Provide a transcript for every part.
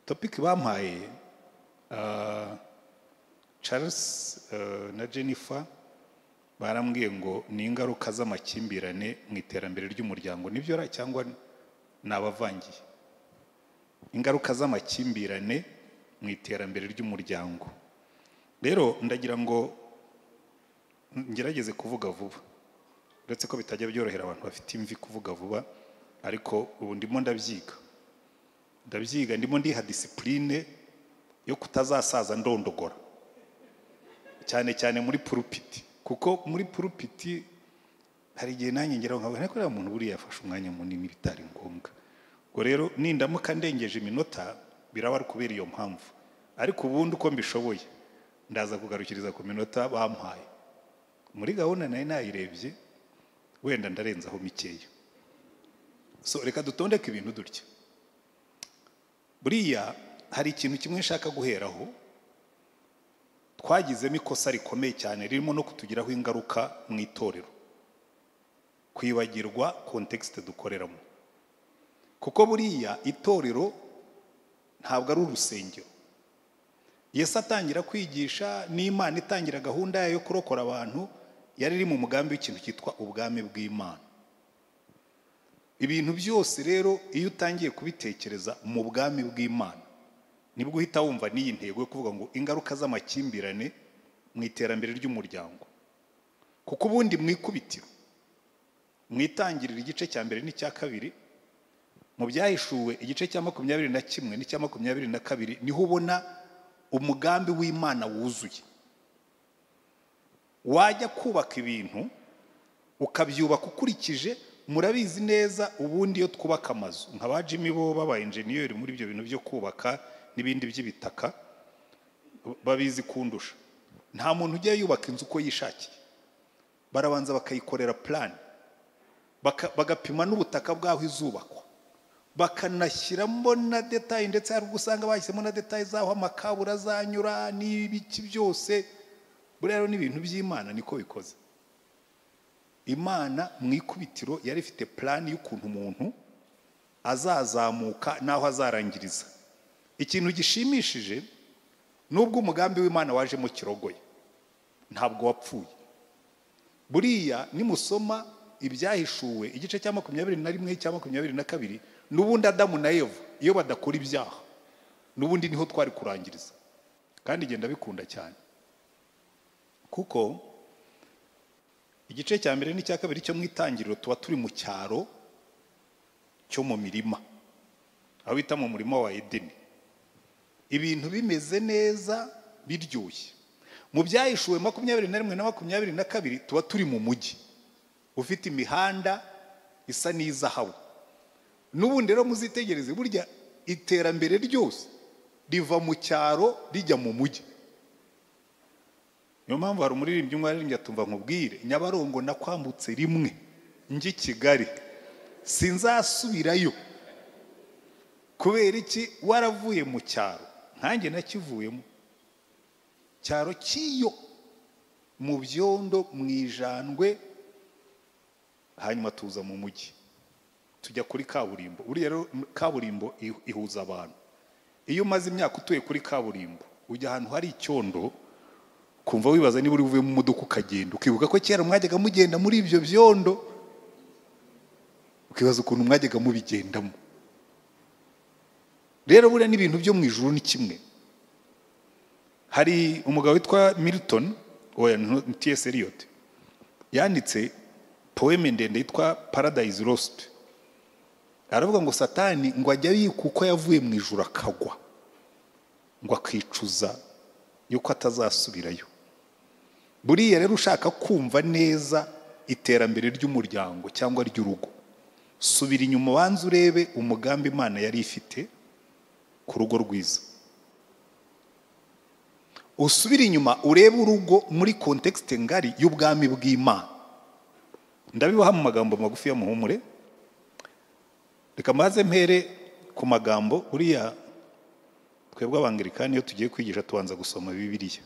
topic bampaye Charles na Jennifer barambwiye ngo ni ingaruka z'amakimbirane mu iterambere ry'umuryango. Nibyo ra cyangwa nabavangiye? Ingaruka z'amakimbirane mu iterambere ry'umuryango. Rero ndagira ngo ngerageze kuvuga vuba, uretse ko bitajya byorohera abantu bafite imvi kuvuga vuba, ariko ubu ndimo ndabyiga ndimo ndiha discipline yo kutazasaza ndondogora, cyane muri pulpit, kuko muri pulpit hari igihe nanjye ngeraho nkabona ko umuntu buriya yafashe umwanya munini bitari ngombwa. Ngo rero nindamuka ndengeje iminota biraba ari kubera iyo mpamvu, ariko ubundi uko mbishoboye ndaza kugarukiriza ku minota bampaye. Muri gahunda nayo nayirebye wenda ndarenzaho mikeya. So reka dutondeke ibintu dutya. Buriya hari ikintu kimwe nshaka guheraho twagizemo ikosa rikomeye cyane ririmo no kutugiraho ingaruka mu itorero: kwibagirwa context dukoreramo. Kuko buriya itorero ntabwo ari urusengero. Yesu atangira kwigisha n'Imana itangira gahunda yayo yo kurokora abantu, yari iri mu mugambi w'ikintu cyitwa ubwami bw'Imana. Ibintu byose rero iyo utangiye kubitekereza mu bwami bw'Imana nibwo uhita wumva n'iyi ntego yo kuvuga ngo ingaruka z'amakimbirane mu iterambere ry'umuryango. Kuko ubundi mwikubitiro mwitangirira igice cya mbere n'icya kabiri, mu byahishuwe igice cya 21 n'icya 22 niho ubona umugambi w'Imana wuzuye. Wajya kubaka ibintu ukabyubaka ukurikije, murabizi neza ubundi iyo twubaka amazu nk'aba Jimmy bo baba engineer muri ibyo bintu byo kubaka n'ibindi by'ibitaka babizi kundusha. Nta muntu ujya yubaka inzu uko yishakiye, barabanza bakayikorera plan, bagapima n'ubutaka bwaho izubakwa, bakanashyiramo na detail, ndetse hari gusanga bahisemo na detail zaho amakabura azanyura n'ibiki byose. Buriya rero n'ibintu by'Imana niko bikoze. Imana mu ikubitiro yari ifite plan y'ukuntu umuntu azazamuka naho azarangiriza. Ikintu gishimishije nubwo umugambi w'Imana waje mu kirogoye, ntabwo wapfuye. Buriya nimusoma ibyahishuwe igice cya 21 cya 22, n'ubundi Adamu na Eva iyo badakora ibyaha n'ubundi niho twari kurangiriza. Kandi genda bikunda cyane, kuko igice cya mbere n'icya kabiri cyo mu itangiriro tuba turi mu cyaro cyo mu mirima, aho bita mu murima wa Edeni. Ibintu bimeze neza biryoshye. Mu byahishuwe 21 na 22 tuba turi mu mujyi ufite imihanda isa n'izahabu. N'ubundi rero muzitegereze, burya iterambere ryose riva mu cyaro rijya mu mujyi. Niyo mpamvu hari umuririmbyi umwe aririmbye atumva nkubwire, Nyabarongo nakwambutse rimwe njye Kigali sinzasubirayo. Kubera iki? Waravuye mu cyaro, nkanjye nakivuyemo. Cyaro kiyo mu byondo mu ijandwe, hanyuma tuza mu mujyi tujya kuri kaburimbo. Buriya rero kaburimbo ihuza abantu. Iyo umaze imyaka utuye kuri kaburimbo ujya ahantu hari icyondo, kumva wibaza niba uri buvuye mu modoka ukagenda, ukibuka ko kera mwajyaga mugenda muri ibyo byondo, ukibaza ukuntu mwajyaga mubigendamo. Rero buriya n'ibintu byo mu ijuru ni kimwe. Hari umugabo witwa Milton, T.S. Eliot, yanditse poeme ndende yitwa Paradise Lost. Aravuga ngo Satani ngo ajya yikuko yavuye mu ijuru akagwa, ngo akicuza yuko atazasubirayo. Buriya rero ushaka kumva neza iterambere ry'umuryango cyangwa ry'urugo, subira inyuma wanze urebe umugambi Imana yari ifite ku rugo rwiza. Usubira inyuma urebe urugo muri context ngari y'ubwami bw'Imana. Ndabibaha mu magambo magufi ya muhumure. Reka maze mpere ku magambo. Buriya twebwe Abangilikani iyo tugiye kwigisha tubanza gusoma Bibiliya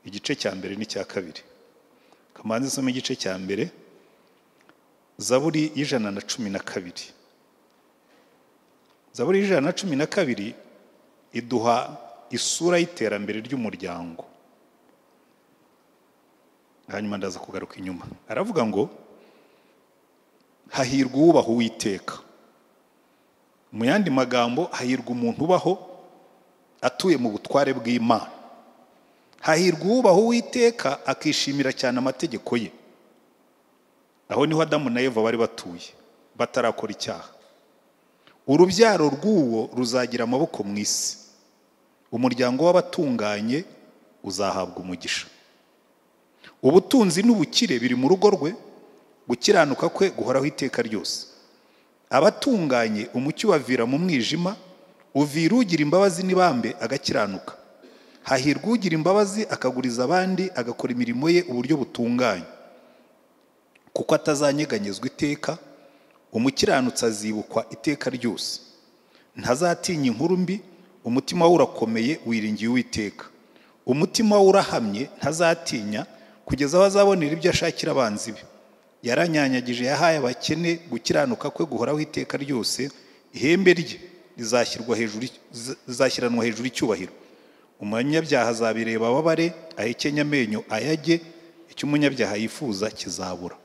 igice cya mbere n'icya kabiri. Kamanzi soma igice cya mbere, Zaburi y'ijana na 12. Zaburi y'ijana na 12 iduha isura y'iterambere ry'umuryango. Hanyuma ndaza kugaruka inyuma. Aravuga ngo hahirwa uwubaha Uwiteka. Mu yandi magambo, hahirwa umuntu ubaho atuye mu butware bw'Imana. Hahirwa uwubaha Uwiteka akishimira cyane amategeko ye. Aho niho Adamu na Eva bari batuye batarakora icyaha. Urubyaro rw'uwo ruzagira amaboko mu isi. Umuryango w'abatunganye uzahabwa umugisha. Ubutunzi n'ubukire biri mu rugo rwe, gukiranuka kwe guhoraho iteka ryose. Abatunganye umucyo ubavira mu mwijima, uvira ugira imbabazi n'ibambe agakiranuka. Hahirwa ugira imbabazi akaguriza abandi, agakora imirimo ye uburyo butunganye, kuko atazanyeganyezwa iteka. Umukiranutsi azibukwa iteka ryose. Ntazatinya inkuru mbi, umutima we urakomeye wiringiye Uwiteka. Umutima we urahamye, ntazatinya kugeza aho azabonera ibyo ashakira abanzi be. Yaranyanyagije, yahaye abakene, gukiranuka kwe guhoraho iteka ryose. Ihembe rye rizashyiranwa hejuru icyubahiro. Umunyabyaha azabireba ababare, ahekenya amenyo ayage, icyo umunyabyaha yifuza kizabura.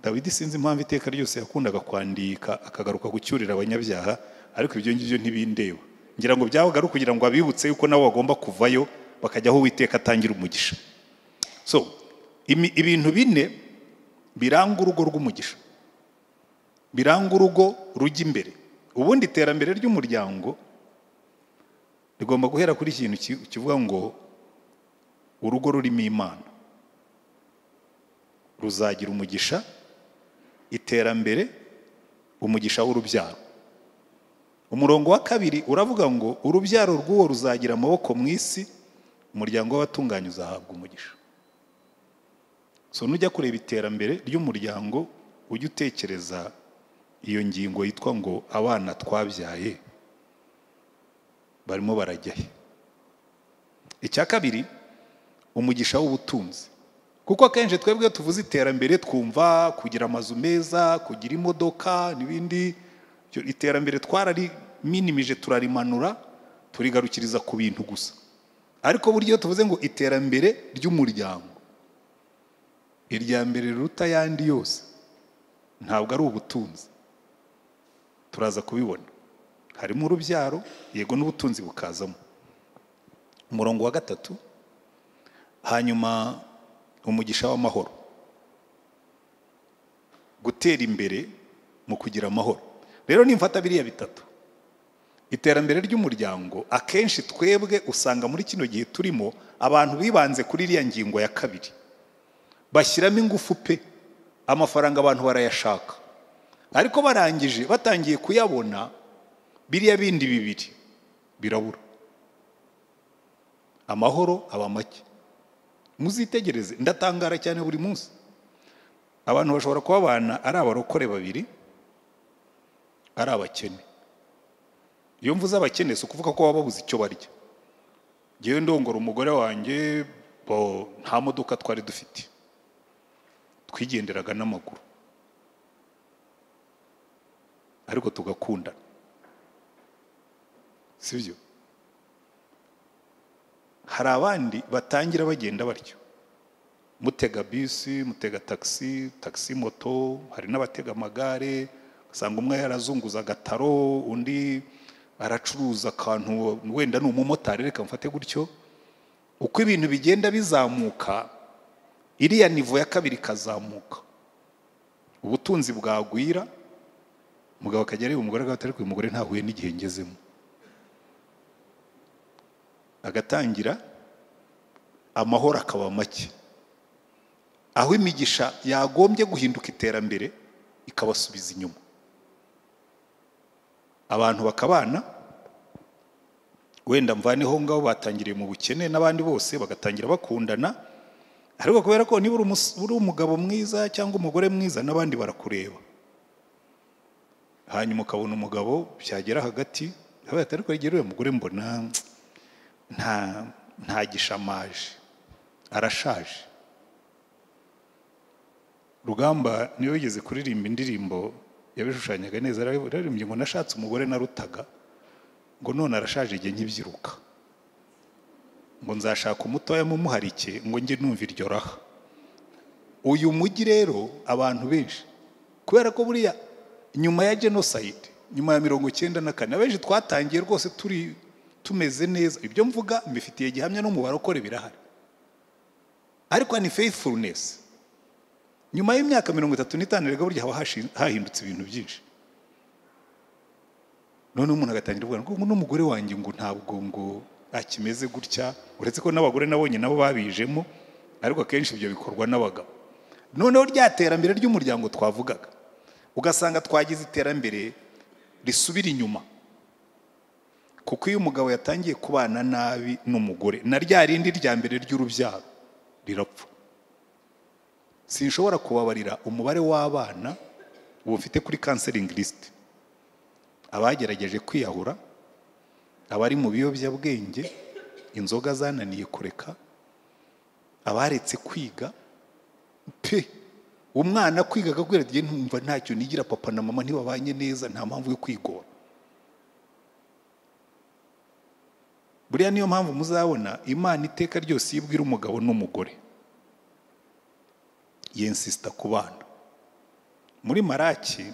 Dawidi sinzi impamvu iteka ryose yakundaga kwandika akagaruka gucyurira abanyabyaha, ariko ibyo ngibyo ntibindeba. Ngira ngo byabaga ari kugira ngo abibutse yuko nabo bagomba kuvayo bakajya aho Uwiteka atangira umugisha. So ibintu bine biranga urugo rw'umugisha, biranga urugo rujya imbere. Ubundi iterambere ry'umuryango rigomba guhera kuri ikintu kivuga ngo urugo rurimo Imana ruzagira umugisha. Iterambere, umugisha w'urubyaro. Umurongo wa kabiri uravuga ngo urubyaro rw'uwo ruzagira amaboko mu isi, umuryango w'abatunganye uzahabwa umugisha. So nujya kureba iterambere ry'umuryango, ujye utekereza iyo ngingo yitwa ngo abana twabyaye barimo barajya he. Icya kabiri, umugisha w'ubutunzi. Kuko akenshi twebwe tuvuze iterambere twumva kugira amazu meza, kugira imodoka n'ibindi. Iterambere twarariminimije, turarimanura, turigarukiriza ku bintu gusa. Ariko buryo tuvuze ngo iterambere ry'umuryango, irya mbere riruta ayandi yose ntabwo ari ubutunzi. Turaza kubibona. Harimo urubyaro, yego n'ubutunzi bukazamo. Umurongo wa gatatu, hanyuma umugisha w'amahoro. Gutera imbere mu kugira amahoro. Rero nimfata biriya bitatu, iterambere ry'umuryango, akenshi twebwe usanga muri kino gihe turimo abantu bibanze kuri iriya ngingo ya kabiri, bashyiramo ingufu pe, amafaranga abantu barayashaka, ariko barangije batangiye kuyabona, biriya bindi bibiri birabura. Amahoro aba make. Muzitegereze, ndatangara cyane buri munsi. Abantu bashobora kuba abana ari abarokore babiri, ari abakene. Iyo mvuze abakene si ukuvuga ko baba babuze icyo barya. Ngewe ndongora umugore wanjye, nta modoka twari dufite, twigenderaga n'amaguru, ariko tugakundana, sibyo? Hari abandi batangira bagenda batyo, mutega bisi, mutega taxi moto, hari n'abatega amagare, usanga umwe yarazunguza agataro, undi aracuruza akantu, wenda ni umumotari, reka mfate gutyo. Uko ibintu bigenda bizamuka, iriya nivo ya kabiri kazamuka, ubutunzi bwagwira, umugabo akajya areba umugore agahita, ariko uyu mugore ntahuye n'igihe ngezemo, agatangira amahoro akaba make. Aho imigisha yagombye guhinduka iterambere ikabasubiza inyuma. Abantu bakabana, wenda mvaneho ngaho batangiriye mu bukene, n'abandi bose bagatangira bakundana, ariko kubera ko niba uri umugabo mwiza cyangwa umugore mwiza, n'abandi barakureba. Hanyuma ukabona umugabo byagera hagati, ariko igihe uyu mugore mbona nta gishamaje, arashaje. Rugamba niyo yigeze kuririmba indirimbo yabishushanyaga neza, yaririmbye ngo nashatse umugore narutaga, ngo none arashaje igihe nkibyiruka, ngo nzashaka umutoya mumuharike ngo njye numva iryo raha. Uyu mujyi rero abantu benshi, kubera ko buriya nyuma ya genocide, nyuma ya 1994 abenshi twatangiye rwose turi tumeze neza. Ibyo mvuga mbifitiye gihamya no mu barokore birahari, ariko ni faithfulness. Nyuma y'imyaka 35 rega burya haba hahindutse ibintu byinshi. None umuntu agatangira kuvuga ngo n'umugore wanjye ngo ntabwo ngo akimeze gutya, uretse ko n'abagore nabonye nabo babijemo, ariko akenshi ibyo bikorwa n'abagabo. Noneho ryaterambere ry'umuryango twavugaga, ugasanga twagize iterambere risubira inyuma, kuko iyo umugabo yatangiye kubana nabi n'umugore, na rya rindi rya mbere ry'urubyaro rirapfa. Sinshobora kubabarira umubare w'abana ubu mfite kuri counseling list, abagerageje kwiyahura, abari mu biyobyabwenge, inzoga zananiye kureka, abaretse kwiga pe. Umwana kwiga akabwira ati ntumva ntacyo nigira, papa na mama ntibabanye neza, nta mpamvu yo kwigora. Buriya niyo mpamvu muzabona Imana iteka ryose yibwira umugabo n'umugore yensista ku bana. Muri Maraki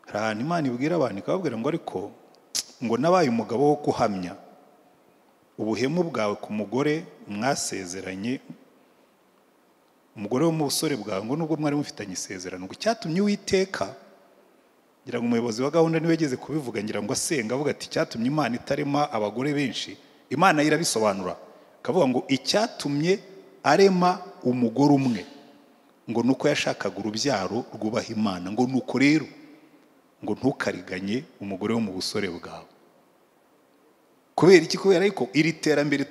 hari ahantu Imana ibwira abantu ikababwira ngo ariko ngo nabaye umugabo wo kuhamya ubuhemu bwawe ku mugore mwasezeranye, umugore wo mu busore bwawe, ngo nubwo mwari mufitanye isezerano, ngo cyatumye Uwiteka, ngira ngo umuyobozi wa gahunda niwe yageze kubivuga, ngira ngo asenga avuga ati cyatumye Imana itarema abagore benshi. Imana irabisobanura akavuga ngo icyatumye arema umugore umwe ngo nuko yashakaga urubyaro rwubaha Imana, ngo nuko rero ngo ntukariganye umugore wo mu busore bwawe. Kubera iki? Kubera ariko iri terambere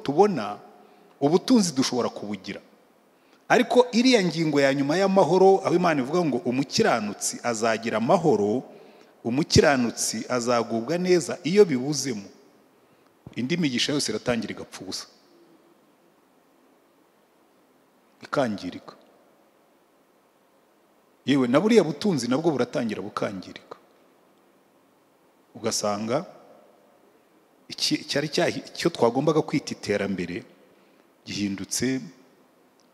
tubona ubutunzi dushobora kubugira, ariko iriya ngingo ya nyuma y'amahoro, aho Imana ivuga ngo umukiranutsi azagira amahoro, umukiranutsi azagubwa neza, iyo bibuzemo indi migisha yose iratangira igapfa ubusa, ikangirika. Yewe na buriya butunzi nabwo buratangira bukangirika, ugasanga icyo twagombaga kwita iterambere gihindutse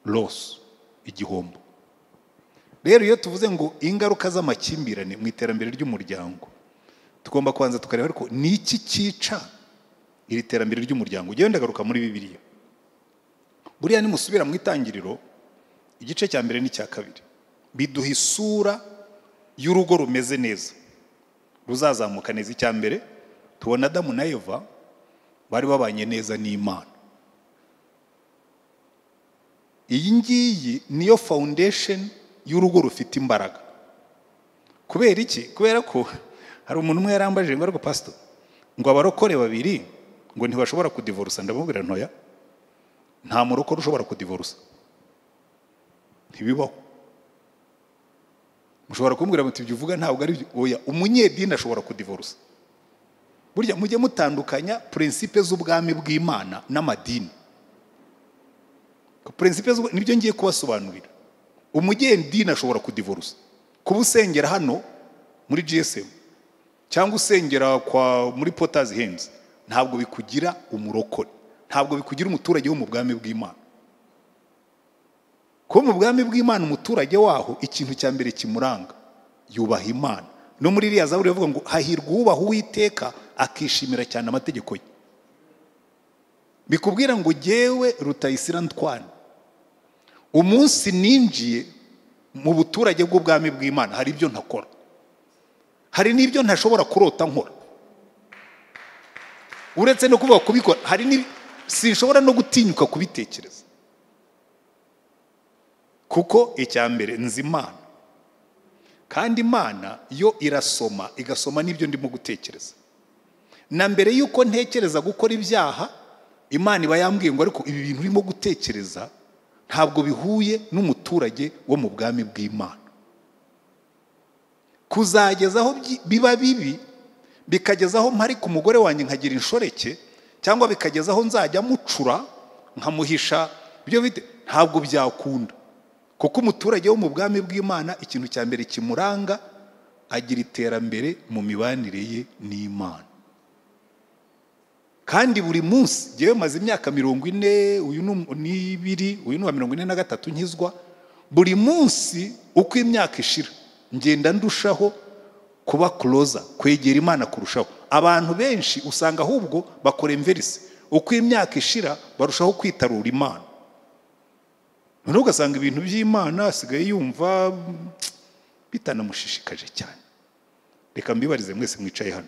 loss, igihombo. Rero iyo tuvuze ngo ingaruka z'amakimbirane mu iterambere ry'umuryango, tugomba kubanza tukareba ariko ni iki cyica iri terambere ry'umuryango. Ugiye ndagaruka muri Bibiliya, buriya nimusubira mu Itangiriro igice cya mbere n'icya kabiri, biduha isura y'urugo rumeze neza, ruzazamuka neza. Icya mbere tubona Adamu na Eva bari babanye neza n'Imana. Iyi ngiyi niyo foundation y'urugo rufite imbaraga. Kubera iki? Kubera ko hari umuntu umwe yarambaje ngo ariko pastor, ngo abarokore babiri ngo ntibashobora kudivorce. Ndamubwira ntoya, nta murokore ushobora kudivorce, ntibibaho. Mushobora kumbwira muti ibyo uvuga ntabwo ari byo. Oya, umunyedini ashobora kudivorce. Burya mujye mutandukanya principe z'ubwami bw'Imana n'amadini. Principe nibyo ngiye kubasobanurira. Umunyedini ashobora kudivorce. Kuba usengera hano muri GSM cyangwa usengera muri Potters Hands ntabwo bikugira umurokore, ntabwo bikugira umuturage wo mu bwami bw'Imana. Ko mu bwami bw'Imana umuturage waho ikintu cya mbere kimuranga yubaha Imana. No muri iriya Zaburi yavuga ngo hahirwa uwubaha Uwiteka akishimira cyane amategeko ye. Bikubwira ngo jyewe Rutayisira Ntwana, umunsi ninjiye mu buturage bw'ubwami bw'Imana hari ibyo ntakora, hari n'ibyo ntashobora kurota nkora. Uretse no kuvuga kubikora, hari sinshobora no gutinyuka kubitekereza, kuko icya mbere nzi Imana, kandi Imana yo irasoma igasoma n'ibyo ndimo gutekereza. Na mbere yuko ntekereza gukora ibyaha, Imana iba yambwiye ngo ariko ibi bintu urimo gutekereza ntabwo bihuye n'umuturage wo mu bwami bw'Imana. Kuzagezaho biba bibi, bikagezaho mpari ku mugore wanjye nkagira inshoreke, cyangwa bikagezaho nzajya mucura nkamuhisha, byo ntabwo byakunda. Kuko umuturage wo mu bwami bw'Imana ikintu cya mbere kimuranga, agira iterambere mu mibanire ye n'Imana. kandi buri munsi ngewe maze imyaka 40, uyu ni 2, uyu ni wa 43 nkizwa. Buri munsi uko imyaka ishira ngenda ndushaho kuba closer, kwegera Imana kurushaho. Abantu benshi usanga ahubwo bakora inverse, uko imyaka ishira barushaho kwitarura Imana. None ugasanga ibintu by'Imana asigaye yumva bitanamushishikaje cyane. Reka mbibarize mwese mwicaye hano,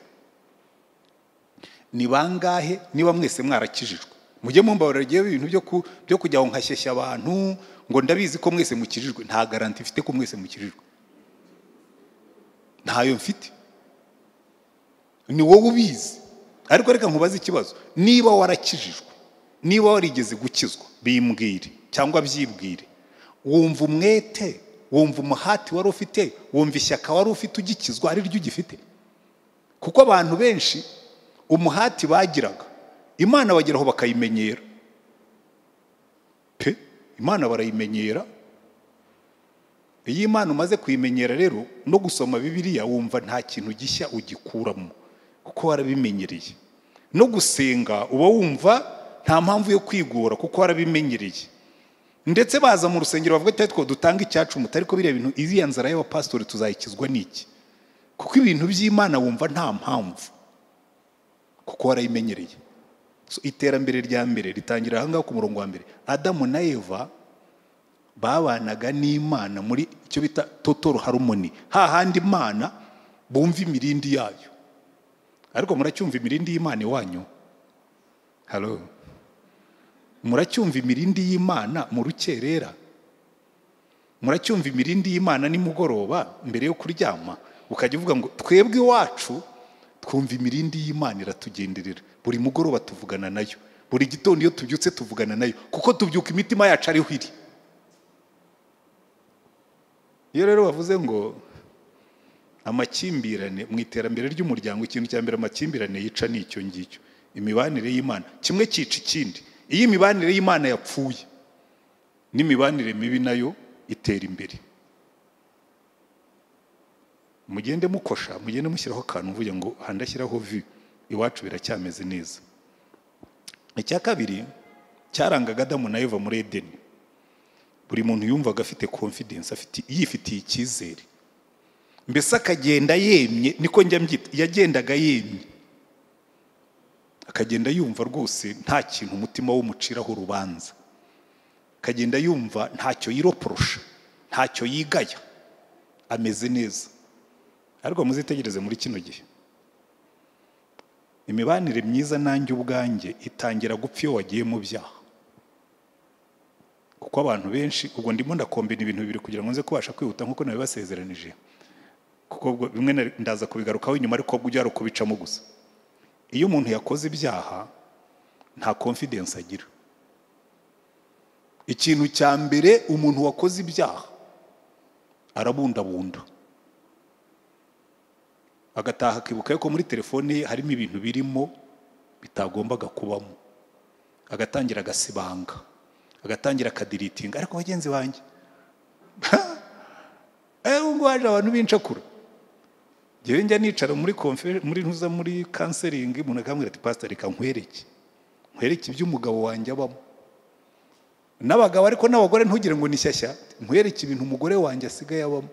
ni bangahe niba mwese mwarakijijwe mujye mumbabarira giye ibintu byo kujya aho nkashyeshya abantu ngo ndabizi ko mwese mukijijwe? Nta garanti mfite ko mwese mukijijwe, ntayo mfite, ni wowe ubizi. Ariko reka nkubaze ikibazo, niba warakijijwe, niba warigeze gukizwa, bimbwire cyangwa byibwire. Wumva umwete, wumva umuhati wari ufite, wumva ishyaka wari ufite ugikizwa ari ryo ugifite? Kuko abantu benshi umuhati bagiraga, Imana bageraho bakayimenyera pe, Imana barayimenyera. Iyo Imana umaze kuyimenyera rero, no gusoma Bibiliya wumva nta kintu gishya ugikuramo kuko warabimenyereye. No gusenga uba wumva nta mpamvu yo kwigora kuko warabimenyereye. Ndetse baza mu rusengero bavuga ati two dutanga icyacu mutari ko biriya bintu, izi nzara y'abapastori tuzayikizwa niki? Kuko ibintu by'Imana wumva nta mpamvu kuko warayimenyereye. So iterambere rya mbere ritangira ahangaho ku murongo wa mbere. Adamu na Eva babanaga n'Imana muri icyo bita total harmony, hahandi Imana bumva imirindi yayo. Ariko muracyumva imirindi y'Imana iwanyu? Hello, muracyumva imirindi y'Imana mu rukerera? Muracyumva imirindi y'Imana nimugoroba mbere yo kuryama? Ukajya uvuga ngo twebwe iwacu twumva imirindi y'Imana iratugenderera, buri mugoroba tuvugana nayo, buri gitondo iyo tubyutse tuvugana nayo, kuko tubyuka imitima yacu ariho iri. Iyo rero bavuze ngo amakimbirane mu iterambere ry'umuryango, ikintu cya mbere amakimbirane yica ni icyo ngicyo, imibanire y'Imana. Kimwe cyica ikindi. Iyo imibanire y'Imana yapfuye, n'imibanire mibi nayo itera imbere. Mugende mukosha, mugende mushyiraho akantu uvuye ngo handashyiraho vi, iwacu biracyameze neza. Icya kabiri cyarangaga Adamu na Eva muri Edeni, buri muntu yumvaga afite confidence, yifitiye icyizere, mbese akagenda yemye, niko njya mbyita, yagendaga yemye, akagenda yumva rwose nta kintu umutima w'umuciraho urubanza, akagenda yumva ntacyo yiroporosha, ntacyo yigaya, ameze neza. Ariko muzitegereze muri kino gihe, imibanire myiza nanjye ubwanjye itangira gupfa iyo wagiye mu byaha. Kuko abantu benshi, ubwo ndimo ndakombina ibintu bibiri kugira ngo nze kubasha kwihuta nkuko nabibasezeranije, kuko bimwe ndaza kubigarukaho inyuma, ariko bwo ujya kubicamo gusa. Iyo umuntu yakoze ibyaha nta confidence agira. Ikintu cya mbere, umuntu wakoze ibyaha arabundabunda, agataha akibuka ko muri telefone ye harimo ibintu birimo bitagombaga kubamo, agatangira agasibanga, agatangira akadiritinga. Ariko bagenzi banjye ngo haje abantu b'incakura, ngewe njya nicara muri counseling, umuntu akambwira ati pastor reka nkwereke iby'umugabo wanjye abamo. N'abagabo ariko n'abagore ntugire ngo ni shyashya, nkwereke ibintu umugore wanjye asigaye abamo.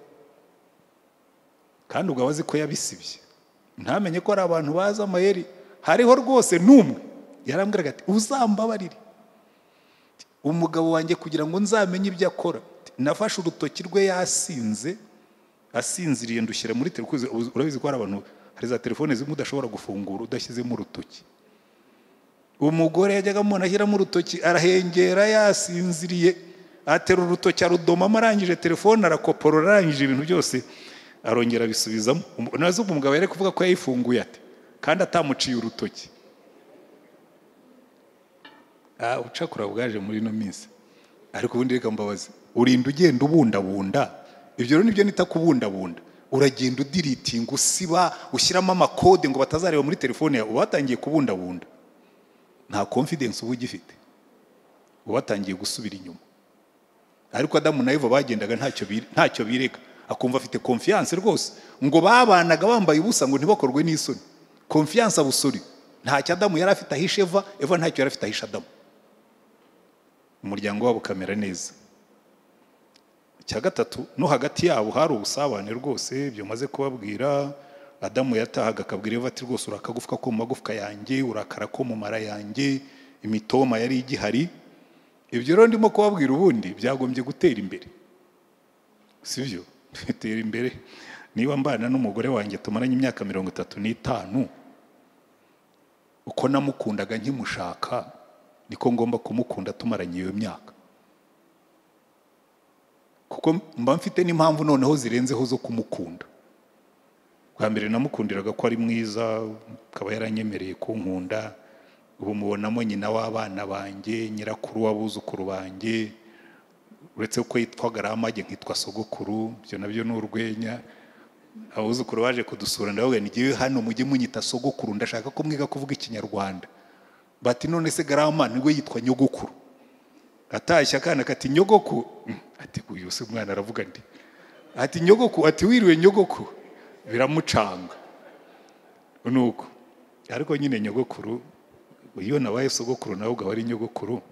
Kandi ubwo abazi ko yabisibye, ntamenye ko ari abantu baza amayeri. Hariho rwose n'umwe yarambwiraga ati uzambabarire, umugabo wanjye kugira ngo nzamenye ibyo akora, nafashe urutoki rwe asinziriye ndushyira muri telefone. Urabizi ko hari abantu, hari za telefone zimwe udashobora gufungura udashyizemo urutoki. Umugore yajyaga mubona ashyiramo urutoki, arahengera yasinziriye, atera urutoki arudomamo, arangije telefone arakoporora, arangije ibintu byose arongera bisubizamo. Nazo umugabo yari kuvuga ko yayifunguye ate kandi atamuciye urutoki. Ucakura bwaje muri ino minsi. Ariko ubundi reka mbabaze, urinda ugenda ubundabunda, ibyo rero nibyo nita kubundabunda. Uragenda udiritinga, usiba, ushyiramo amakode ngo batazareba muri telefone yawe, watangiye kubundabunda. Nta confidence uba ugifite, watangiye gusubira inyuma. Ariko Adamu na Eva bagendaga ntacyo bireka, akumva afite confiance rwose, ngo babanaga bambaye ubusa ngo ntibakorwe n'isoni. Confiance abusuri, ntacyo Adamu yari afite ahishe Eva, Eva ntacyo yari afite ahishe Adamu. Umuryango wabo ukamera neza. Icya gatatu, no hagati yabo hari ubusabane rwose, ibyo maze kubabwira. Adamu yatahaga akabwira Eva ati rwose urakagufwa ko mu magufwa yanjye, urakara ko mu mara yanjye, imitoma yari igihari. Ibyo rero ndimo kubabwira ubundi byagombye gutera imbere, sibyo? Bitera imbere. Niba mbana n'umugore wanjye tumaranye imyaka 35, uko namukundaga nkimushaka niko ngomba kumukunda tumaranye iyo myaka, kuko mba mfite n'impamvu noneho zirenzeho zo kumukunda. Bwa mbere namukundiraga ko ari mwiza, akaba yaranyemereye kunkunda. Ubu mubonamo nyina w'abana banjye, nyirakuru w'abuzukuru banjye, uretse ko yitwaga Ramage nkitwa sogokuru, byo nabyo ni urwenya. Abuzukuru baje kudusura ndavuga ngiye hano mujye munyita sogokuru, ndashaka ko mwiga kuvuga Ikinyarwanda. Bati none se Garama niwe yitwa nyogokuru. Atashya akana kati nyogoku, ati uyu se umwana aravuga ndi, ati nyogoku, ati wiriwe nyogoku, biramucanga. Nuko ariko nyine nyogokuru, iyo nabaye sogokuru nawe ugaba ari nyogokuru,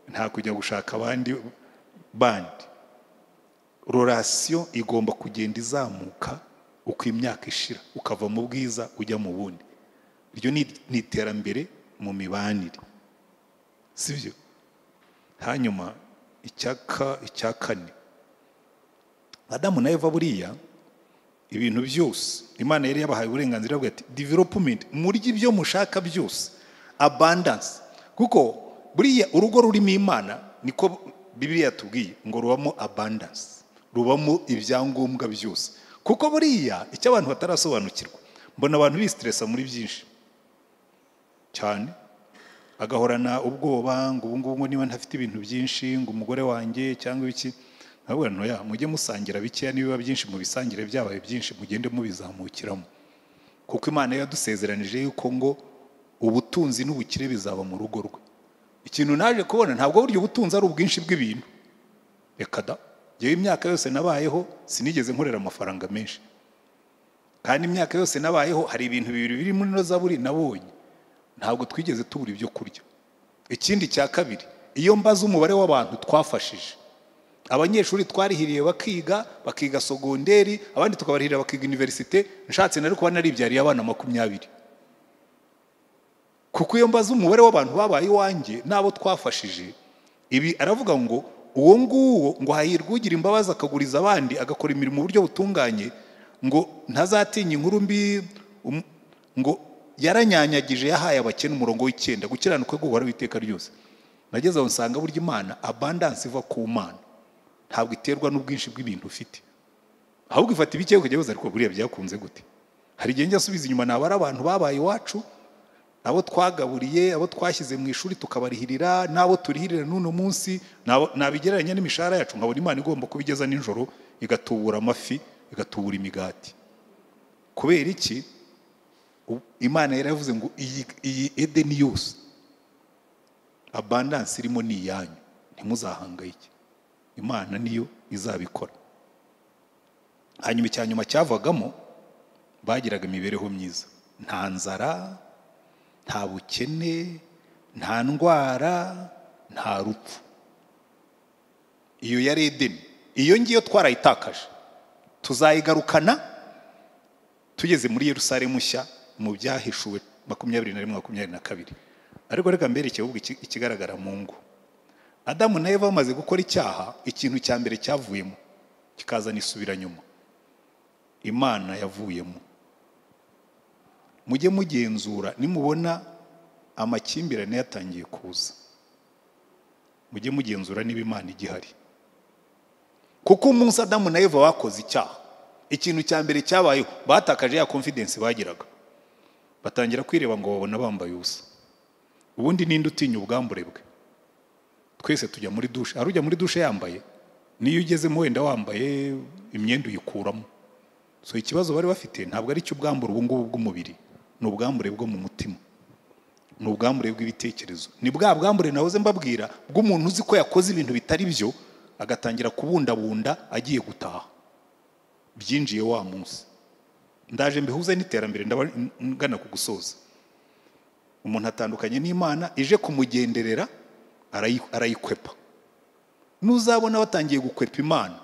nta kujya gushaka abandi bandi. Relation igomba kugenda izamuka uko imyaka ishira, ukava mu bwiza ujya mu bundi. Iryo ni iterambere mu mibanire, sibyo? Hanyuma icya kane, Adamu na Eva buriya ibintu byose Imana yari yabahaye uburenganzira bwo ati development, murya ibyo mushaka byose, abundance. Kuko buriya urugo rurimo Imana, niko Bibiliya yatubwiye ngo rubamo abundance, rubamo ibyangombwa byose. Kuko buriya icyo abantu batarasobanukirwa, mbona abantu bistressa muri byinshi cyane, agahorana ubwoba ngo ubu niba ntafite ibintu byinshi, ngo umugore wanjye cyangwa iki. Nabwo ntoya mujye musangira bikeya, niba byinshi mu bisangire byabaye byinshi mugende mubizamukiramo. Kuko Imana yadusezeranije yuko ngo ubutunzi n'ubukire bizaba mu rugo rwe. Ikintu naje kubona, ntabwo buryo ubutunzi ari ubwinshi bw'ibintu. Reka da, yewe imyaka yose nabayeho sinigeze nkorera amafaranga menshi, kandi imyaka yose nabayeho hari ibintu bibiri biri muri no Zaburi nabonye, ntabwo twigeze tubura ibyo kurya. Ikindi cya kabiri, iyo mbaza umubare w'abantu twafashije, abanyeshuri twarihiriye bakiga sogonderi, abandi tukabarihira bakiga universite, nshatse nari kuba naribyariye abana 20. Kuko iyo mbaza umubare w'abantu babaye iwanjye nabo twafashije, ibi aravuga ngo uwo nguwo ngo hahirwa ugira imbabazi akaguriza abandi, agakora imirimo mu buryo butunganye, ngo ntazatinya inkuru mbi, ngo yaranyanyagije yahaye abakene umurongo w'9, gukiranuka guhora witeka ryose. Nageze aho nsanga burya Imana abundance iva ku Mana, ntabwo iterwa n'ubwinshi bw'ibintu ufite, ahubwo ifata ibike ukagebuza. Ariko buriya byakunze gute? Hari igihe njya asubiza inyuma, nabara abantu babaye iwacu, abo twagaburiye, abo twashyize mu ishuri tukabarihirira, nabo turihirira n'uno munsi, nabigereranya n'imishahara yacu, nkabona Imana igomba kubigeza nijoro igatubura amafi, igatubura imigati. Kubera iki? Imana yaravuze ngo iyi Edeni yose abundance irimo ni iyanyu, ntimuzahangayike, Imana niyo izabikora. Hanyuma icyanyuma cyavagamo, bagiraga imibereho myiza, nta nzara, nta bukene, nta ndwara, nta rupfu. Iyo yari Edeni. Iyo ngiyo twarayitakaje, tuzayigarukana tugeze muri Yerusalemu nshya mu byahishuwe 21-22. Ariko reka mbereke ubwo ikigaragara mu ngo. Adamu na Eva bamaze gukora icyaha, ikintu cya mbere cyavuyemo kikazana isubira nyuma, Imana yavuyemo. Mujye mugenzura, nimubona amakimbirane yatangiye kuza, mujye mugenzura niba Imana igihari. Kuko umunsi Adamu na Eva bakoze icyaha, ikintu cya mbere cyabayeho, batakaje ya confidence bagiraga, batangira kwireba ngo babona bambaye ubusa. Ubundi ninde utinya ubwambure bwe? Twese tujya muri dushe, arujya muri dushe yambaye, niyo ugezemo wenda wambaye imyenda uyikuramo. So ikibazo bari bafite ntabwo ari cyo ubwambure ubu ngubu bw'umubiri, ni ubwambure bwo mu mutima, ni ubwambure bw'ibitekerezo. Ni bwa bwambure nahoze mbabwira bw'umuntu uzi ko yakoze ibintu bitari byo, agatangira kubundabunda agiye gutaha. Byinjiye wa munsi. Ndaje mbihuze n'iterambere, ndabangana ku gusoza. umuntu atandukanye n'Imana ije kumugenderera arayikwepa. Nuzabona watangiye gukwepa Imana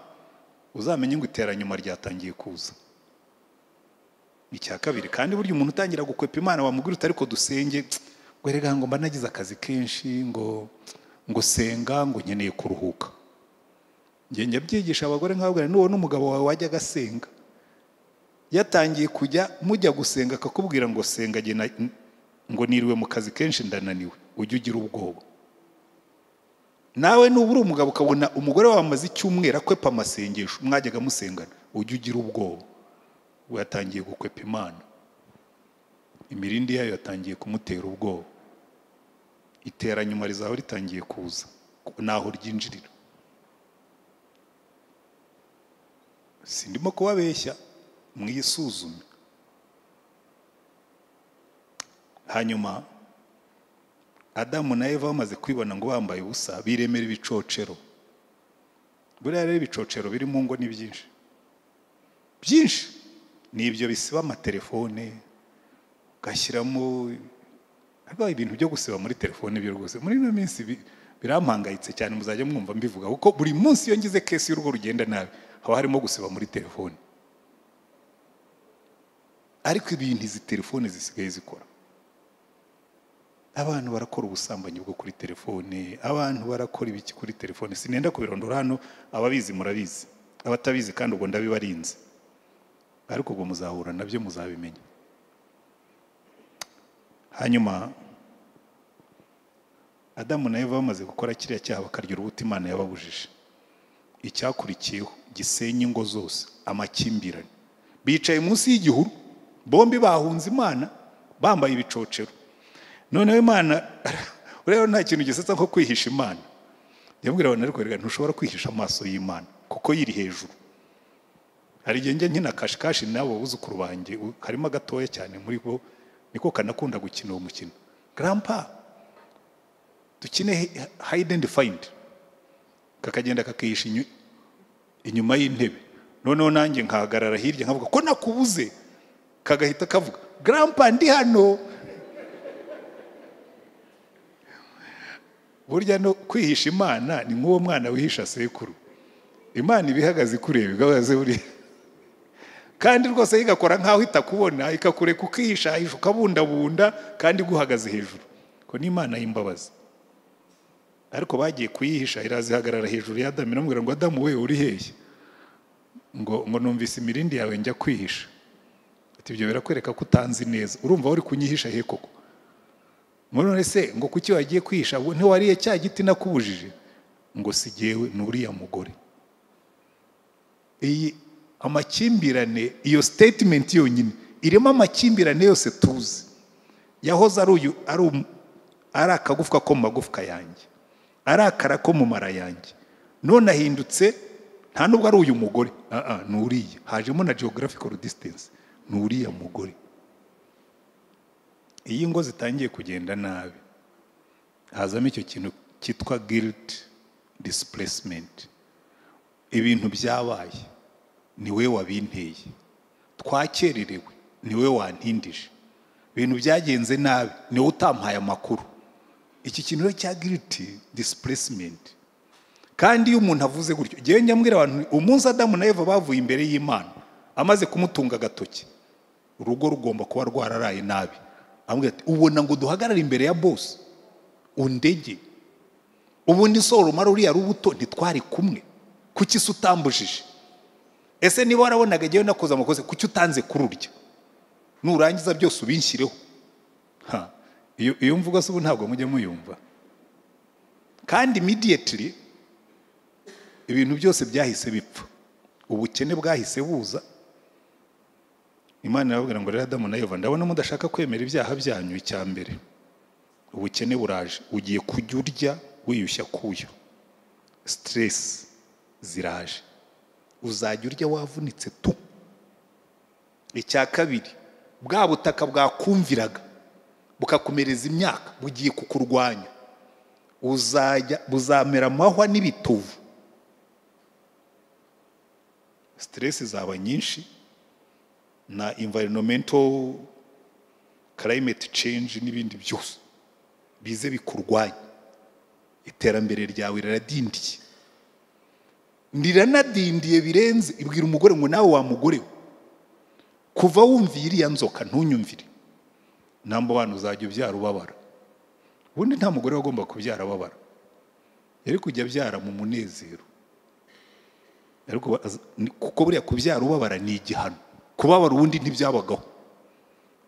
uzamenye ngo iteranyuma ryatangiye kuza. Icya kabiri, kandi burya umuntu utangira gukwepa Imana wamubwira uti ariko dusenge, ngo erega ngo mba nagize akazi kenshi, ngo senga, ngo nkeneye kuruhuka. Njye byigisha abagore nkababwira n'uwo n'umugabo wawe wajya gasenga, yatangiye kujya mujya gusenga akakubwira ngo senga ngo niriwe mu kazi kenshi ndananiwe, ujye ugira ubwoba. Nawe nubura umugabo ukabona umugore wawe amaze icyumweru akwepa amasengesho mwajyaga musengana, ujye ugira ubwoba. We yatangiye gukwepa Imana, imirindi yayo yatangiye kumutera ubwoba. Iteranyuma rizaba ritangiye kuza, naho ryinjirira. Sindimo kubabeshya, mwisuzume. Hanyuma Adamu na Eva bamaze kwibona ngo bambaye ubusa, biremera ibicocero. Buriya rero ibicocero biri mu ngo ni byinshi byinshi. Ni ibyo bisiba amatelefone, ugashyiramo ibintu byo gusiba muri telefone. Byo rwose muri ino minsi birampangayitse cyane, muzajya mwumva mbivuga kuko buri munsi iyo ngize kesi y'urugo rugenda nabi haba harimo gusiba muri telefone. Ariko ibintu izi telefone zisigaye zikora, abantu barakora ubusambanyi bwo kuri telefone, abantu barakora ibiki kuri telefone. Sinenda kubirondora hano, ababizi murabizi, abatabizi kandi ubwo ndabibarinze, ariko ubwo muzahura nabyo muzabimenya. Hanyuma Adamu na Eva bamaze gukora kiriya cyaha bakarya urubuto Imana yababujije, icyakurikiyeho gisenya ingo zose, amakimbirane. Bicaye munsi y'igihuru, bombi bahunze Imana, bambaye ibicocero. Noneho Imana ureba nta kintu gisetsa nko kwihisha Imana. Yambwira abantu ariko rega ntushobora kwihisha amaso y'Imana kuko yiri hejuru. Hari igihe njye nkina kashikashi nabo buzukuru banjye, harimo gatoya cyane muri bo niko kanakunda gukina uwo mukino. Grandpa dukine hide and find, kakagenda kakihisha inyuma y'intebe. Noneho nanjye nkahagarara hirya nkavuga ko nakubuze, kagahita kavuga Grandpa ndi hano. Burya no kwihisha Imana ni nk'uwo mwana wihisha sekuru. Imana ibihagaze kureba igabaze buri kandi rwose igakora nkaho itakubona, ikakureka ukihisha ukabundabunda kandi guhagaze hejuru. Ko ni Imana y'imbabazi. Ariko bagiye kuyihisha, irazihagarara hejuru ya Adamu, iramubwira ngo Adamu we uri hehe? Ngo numvise imirindi yawe njya kwihisha. Ati ibyo birakwereka ko utanzi neza, urumva uri kunyihisha he koko? None se ngo kuki wagiye kwihisha, ntiwariye cya giti nakubujije? Ngo sigewe nuriya mugore. Iyi amakimbirane, iyo statement yonyine irimo amakimbirane yose tuzi. Yahoze ari akagufwa ko mu magufwa yanjye, ari akara ko mu mara yanjye, none ahindutse nta nubwo ari uyu mugore, nuriya. Hajemo na geographical distance, nuriya mugore. Iyi ngo zitangiye kugenda nabi, hazamo icyo kintu cyitwa guilt displacement. Ibintu byabaye ni we wabinteye, twakererewe ni we wantindije, ibintu byagenze nabi ni we utampaye amakuru. Iki kintu cya guilt displacement. Kandi iyo umuntu avuze gutyo, ngiye nyambwira abantu umunsi Adamu na Eva bavuye imbere y'Imana, amaze kumutunga agatoki, urugo rugomba kuba rwararaye nabi. Ambwira ati ubona ngo duhagarare imbere ya boss undege, ubundi soro mara uriya rubuto ntitwari kumwe, kuki se utambujije? Ese niba warabonaga ngewe nakoze amakoze, kuki utanze kururya? Nurangiza byose ubinshyireho. Iyo mvuga se ubu ntabwo mujye muyumva. Kandi immediately ibintu byose byahise bipfa, ubukene bwahise buza. Imana irababwira ngo rero Adamu na Eva, ndabona mudashaka kwemera ibyaha byanyu. Icya mbere, ubukene buraje, ugiye kujya urya wiyushya kuyo, stress ziraje, uzajya urya wavunitse tu. Icya kabiri, bwa butaka bwakumviraga bukakumereza imyaka bugiye kukurwanya, buzamera amahwa n'ibituvu. Stress zaba nyinshi na environmental climate change n'ibindi byose bize bikurwanya, iterambere ryawe riradindiye, ndiranadindiye birenze. Ibwira umugore ngo nawe wa mugore kuva wumviye iriya nzoka ntunyumvire, namba abantu uzajya ubyara ubabara. Ubundi nta mugore wagomba kubyara ababara, yari kujya abyara mu munezero, ariko kuko buriya kubyara ubabara ni igihano, kubabara ubundi ntibyabagaho.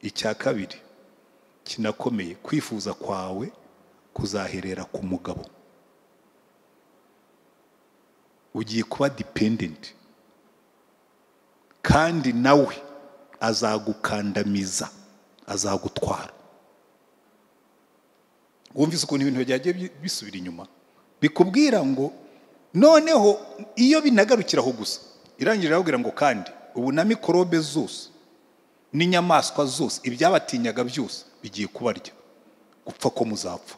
Icya kabiri kinakomeye, kwifuza kwawe kuzaherera ku mugabo, ugiye kuba dependent kandi nawe azagukandamiza, azagutwara. Wumvise ukuntu ibintu byagiye bisubira inyuma, bikubwira ngo noneho iyo binagarukiraho gusa, irangirira ababwira ngo kandi ubu na mikorobe zose n'inyamaswa zose ibyabatinyaga byose bigiye kubarya, gupfa ko muzapfa.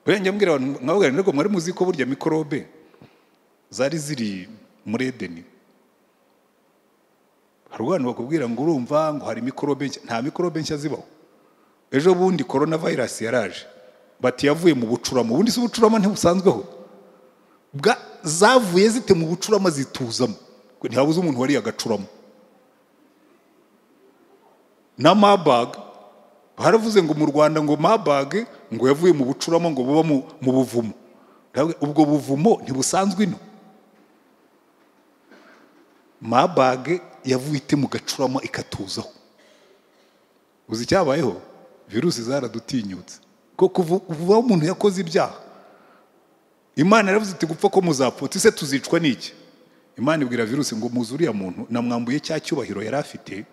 Burenge mbwira abantu nkababwira ngo mwari muzi ko burya mikorobe zari ziri muri Edeni. Hari abantu bakubwira ngo urumva ngo hari mikorobe nshya. Nta mikorobe nshya zibaho. Ejo bundi coronavirus yaraje, bati yavuye mu bucurama. Ubundi se ubucurama ntibusanzweho, zavuye zite mu bucurama zituzamo? Ntihabuze umuntu wari agacuramo. Na Marburg baravuze ngo mu Rwanda ngo Marburg ngo yavuye mu bucurama ngo buba mu buvumo. Ubwo buvumo ntibusanzwe ino. Marburg yavuye ite mu gacurama ikatuzaho? Uzi cyabayeho? Virusi zaradutinyutse. Ko kuva umuntu yakoze ibyaha, Imana yaravuze iti gupfa ko muzapfa, se tuzicwa n'iki? Imana ibwira virusi ngo muzuriya muntu namwambuye cya cyubahiro yari afite.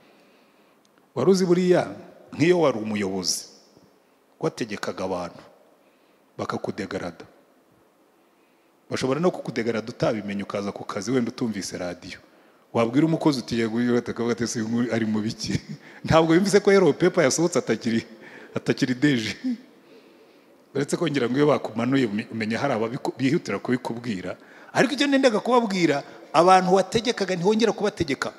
Waruzi buriya nk'iyo wari umuyobozi wategekaga abantu bakakudegarada, bashobora no kukudegarada utabimenya, ukaza ku kazi wenda utumvise radio, wabwira umukozi utiye guyotaka gatese ari mu biki ntabwo yumvise ko yero pepa yasohotse atakiri deje. Uretse ko ngira ngo iyo bakumanuye umenya hari ababihutira kubikubwira, ariko icyo nendaga kubabwira, abantu wategekaga ntihongera kubategeka.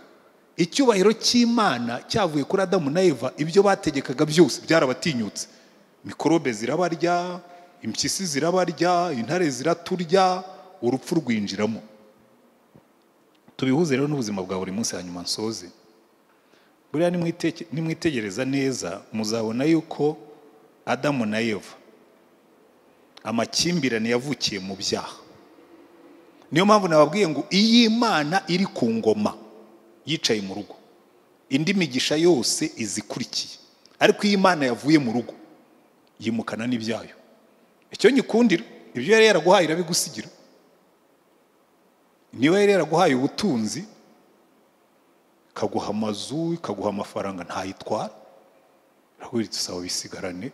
Icyubahiro cy'Imana cyavuye kuri Adamu na Eva, ibyo bategekaga byose byarabatinyutse. Mikorobe zirabarya, impyisi zirabarya, intare ziraturya, urupfu rwinjiramo. Tubihuze rero n'ubuzima bwa buri munsi. Hanyuma nsoze, buriya nimwitegereza neza muzabona yuko Adamu na Eva amakimbirane yavukiye mu byaha. Niyo mpamvu nababwiye ngo iyi Imana iri ku ngoma yicaye mu rugo, indi migisha yose izikurikiye, ariko iyi Imana yavuye mu rugo yimukana n'ibyayo. Icyo nyikundira, ibyo yari yaraguhaye irabigusigira. Niba yari yaraguhaye ubutunzi, kaguha amazu, kaguha amafaranga, ntayitwara, rahwiritse sawa bisigarane.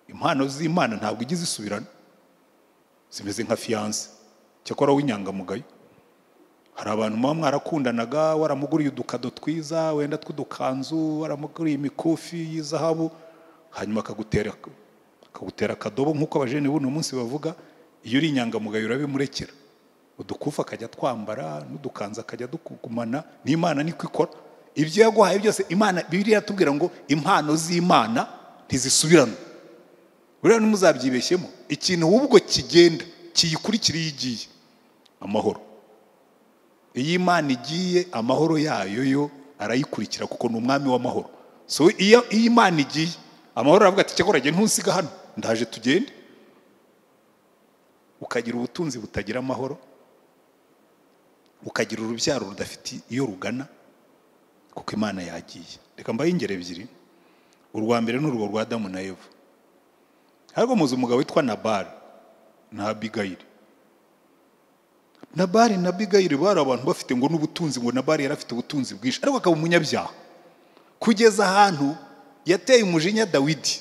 Impano z'Imana ntabwo igize isubirana, zimeze nka fiance cyakora w'inyangamugayo. Hari abantu muba mwarakundanaga, waramuguriye udukado twiza, wenda tw'udukanzu, waramuguriye imikufi y'izahabu, hanyuma akagutera akadobo nk'uko abajene buno munsi bavuga. Iyo uri inyangamugayo urabimurekera, udukufa akajya twambara n'udukanza akajya dukugumana. N'Imana niko ikora. Ibyo yaguhaye byose Imana, Bibiliya yatubwira ngo impano z'Imana ntizisubirana. Buriya ntimuzabyibeshyemo, ikintu ubwo kigenda kiyikurikira iyo igiye amahoro. Iyo Imana igiye, amahoro yayo yo arayikurikira kuko ni umwami w'amahoro. So iyo Imana igiye, amahoro aravuga ati cyakora jye ntusiga hano, ndaje tugende. Ukagira ubutunzi butagira amahoro, ukagira urubyaro rudafite iyo rugana, kuko Imana yagiye. Reka mbaye ingero ebyiri. Urwa mbere ni urwo rwa Adamu na Eva. Ariko muzi umugabo witwa Nabali na Abigayili. Nabali na Abigayili bari abantu bafite ngo n'ubutunzi, ngo Nabali yari afite ubutunzi bwinshi, ariko akaba umunyabyaha, kugeza ahantu yateye umujinya Dawidi.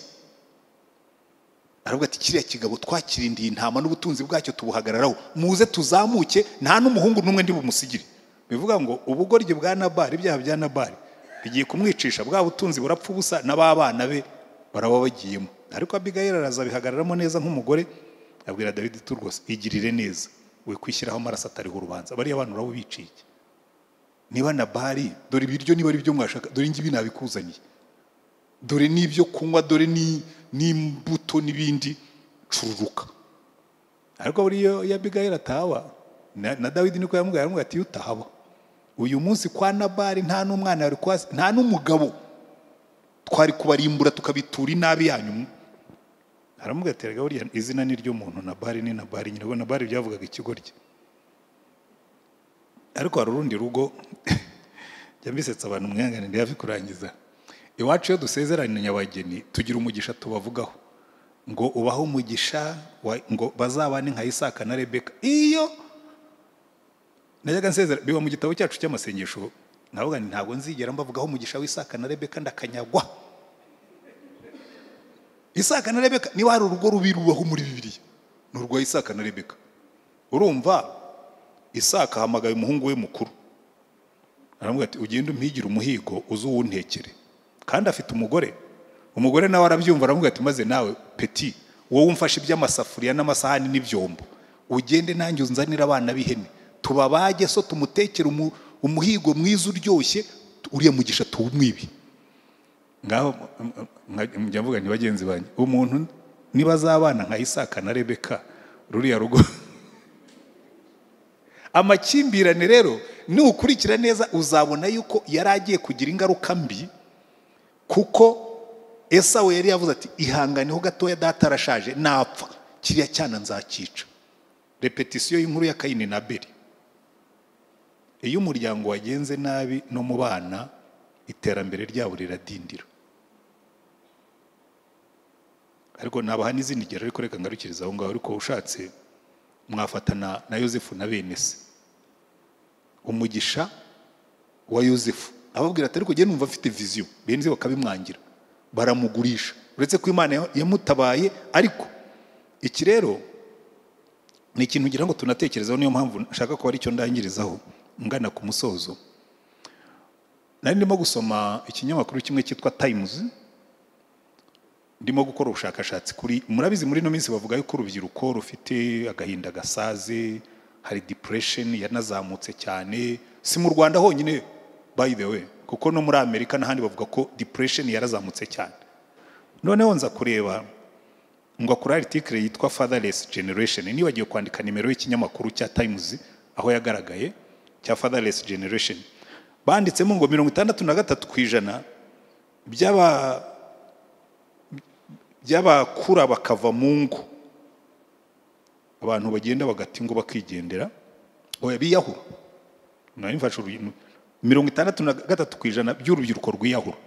Aravuga ati kiriya kigabo twakirindiye intama n'ubutunzi bwacyo tubuhagararaho, muze tuzamuke, nta n'umuhungu n'umwe ndi bumusigire. Bivuga ngo ubugoryi bwa Nabali, ibyaha bya Nabali bigiye kumwicisha, bwa butunzi burapfa ubusa, n'ababana be baraba bagiyemo. Ariko Abigayili araza bihagararamo neza nk'umugore, abwira Dawidi ati rwose igirire neza, we kwishyiraho amaraso atariho urubanza, bariya abantu urabo biciye. Niba Nabali dore ibiryo niba ari byo mwashaka, dore ngibi nabikuzaniye, dore n'ibyo kunywa, dore n'imbuto n'ibindi, cururuka. Ariko buriyo ya Abigayili atahaba na Dawidi niko yamubwira ati utahaba uyu munsi kwa Nabali nta n'umwana yari kwasi, nta n'umugabo, twari kubarimbura tukabitura inabi yanyu. Aramubwira ati rega buriya izina ni ryo muntu, Nabali ni Nabali nyine, ubwo Nabali byavugaga ikigoryi. Ariko hari urundi rugo byambisetsa abantu mwihangane ndayavi kurangiza. Iwacu iyo dusezeranye nyabageni tugira umugisha tubavugaho ngo ubaho umugisha ngo bazabane nka Isaka na Rebeka. Iyo najyaga nsezera biba mu gitabo cyacu cy'amasengesho, navuga nti ntabwo nzigera mbavugaho umugisha w'Isaka na Rebeka ndakanyagwa. Isaka na Rebeka niba hari urugo rubi rubaho muri Bibiliya ni urwa Isaka na Rebeka. Urumva Isaka ahamagaye umuhungu we mukuru, aramubwira ati ugende umpigire umuhigo uzuwuntekere, kandi afite umugore. Umugore nawe arabyumva, aramubwira ati maze nawe peti wowe umfashe iby'amasafuriya n'amasahani n'ibyombo, ugende nanjye unzanira abana b'ihene tubabage so tumutekere umuhigo mwiza uryoshye, uriya mugisha tuwumwibi. Ngaho njya mvuga nti bagenzi banjye, umuntu niba azabana nka Isaka na Rebeka ruriya rugo amakimbirane rero nukurikira neza uzabona yuko yari agiye kugira ingaruka mbi, kuko Esawu yari yavuze ati ihanganeho gatoya data arashaje napfa kiriya cyana nzakica. Repetisiyo y'inkuru ya Kayini na Abeli. Iyo umuryango wagenze nabi no mu bana iterambere ryabo riradindira. Ariko nabaha n'izindi ngero, ariko reka ngarukiriza aho ngaho. Ariko ushatse mwafatana na Yosefu na bene se. Umugisha wa Yosefu ababwira ati ariko jye numva mfite vision, bene se bakabimwangira baramugurisha, uretse ko Imana yamutabaye. Ariko iki rero ni ikintu ngira ngo tunatekerezaho, niyo mpamvu nshaka ko ari cyo ndangirizaho ngana ku musozo. Nari ndimo gusoma ikinyamakuru kimwe cyitwa Times, ndimo gukora ubushakashatsi kuri, murabizi muri no minsi bavuga yuko urubyiruko rufite agahinda gasaze, hari depression yanazamutse cyane, si mu Rwanda honyine by the way, kuko no muri Amerika n'ahandi bavuga ko depression yarazamutse cyane. Noneho nza kureba ngo akora article yitwa Fatherless Generation, niba agiye kwandika nimero y'ikinyamakuru cya Times aho yagaragaye cya Fatherless Generation, banditsemo ngo 63% by'abakura bakava mu ngo, abantu bagenda bagati ngo bakigendera oya biyahura. Nari mfashe 63% by'urubyiruko rwiyahura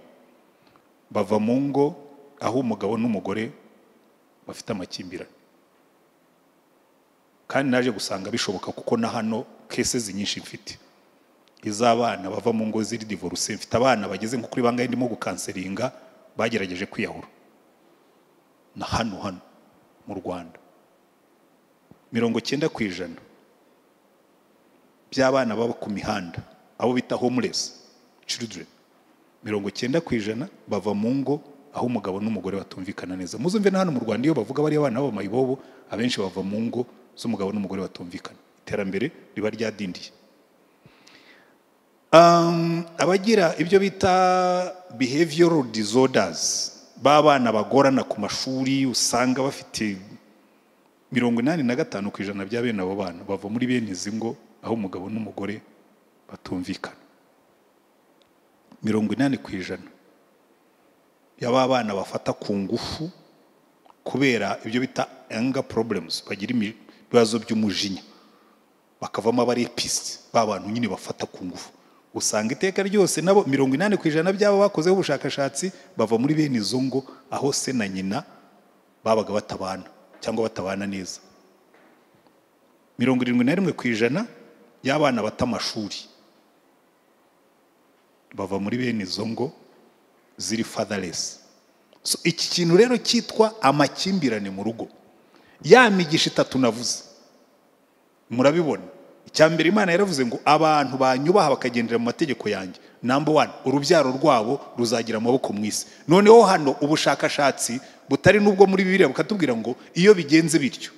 bava mu ngo aho umugabo n'umugore bafite amakimbirane. Kandi naje gusanga bishoboka, kuko na hano cases nyinshi mfite izabana bava mu ngo ziri divorce. Mfite abana bageze nko kuri bangahe ndimo gukanseringa bagerageje kwiyahura na hano mu Rwanda. 90% by'abana baba ku mihanda, abo bita homeless children, 90% bava mu ngo aho umugabo n'umugore batumvikana neza. Muzumve na hano mu Rwanda iyo bavuga bari abana babo mayibobo, abenshi bava mu ngo z'umugabo n'umugore batumvikana, iterambere riba ryadindiye. Abagira ibyo bita behavioral disorders, babana bagorana ku mashuri, usanga bafite 85% bya bene abo bana bava muri bene izi ngo aho umugabo n'umugore batumvikana. 80% y'aba bana bafata ku ngufu kubera ibyo bita anger problems, bagira ibibazo by'umujinya bakavamo abarepisi, babantu nyine bafata ku ngufu. Usanga iteka ryose nabo 80% by'abo bakozeho ubushakashatsi bava muri bene izo ngo aho se na nyina babaga batabana cyangwa batabana neza. 71% y'abana bata amashuri bava muri bene izo ngo ziri fatherless. So iki kintu rero cyitwa amakimbirane mu rugo, ya migisha itatu navuze murabibona. Icyambere Imana yaravuze ngo abantu banyubaha bakagendera mu mategeko yanjye, number 1 urubyaro rwabo ruzagira amaboko mu isi. Noneho hano ubushakashatsi butari nubwo muri Bibiliya bukatubwira ngo iyo bigenze bityo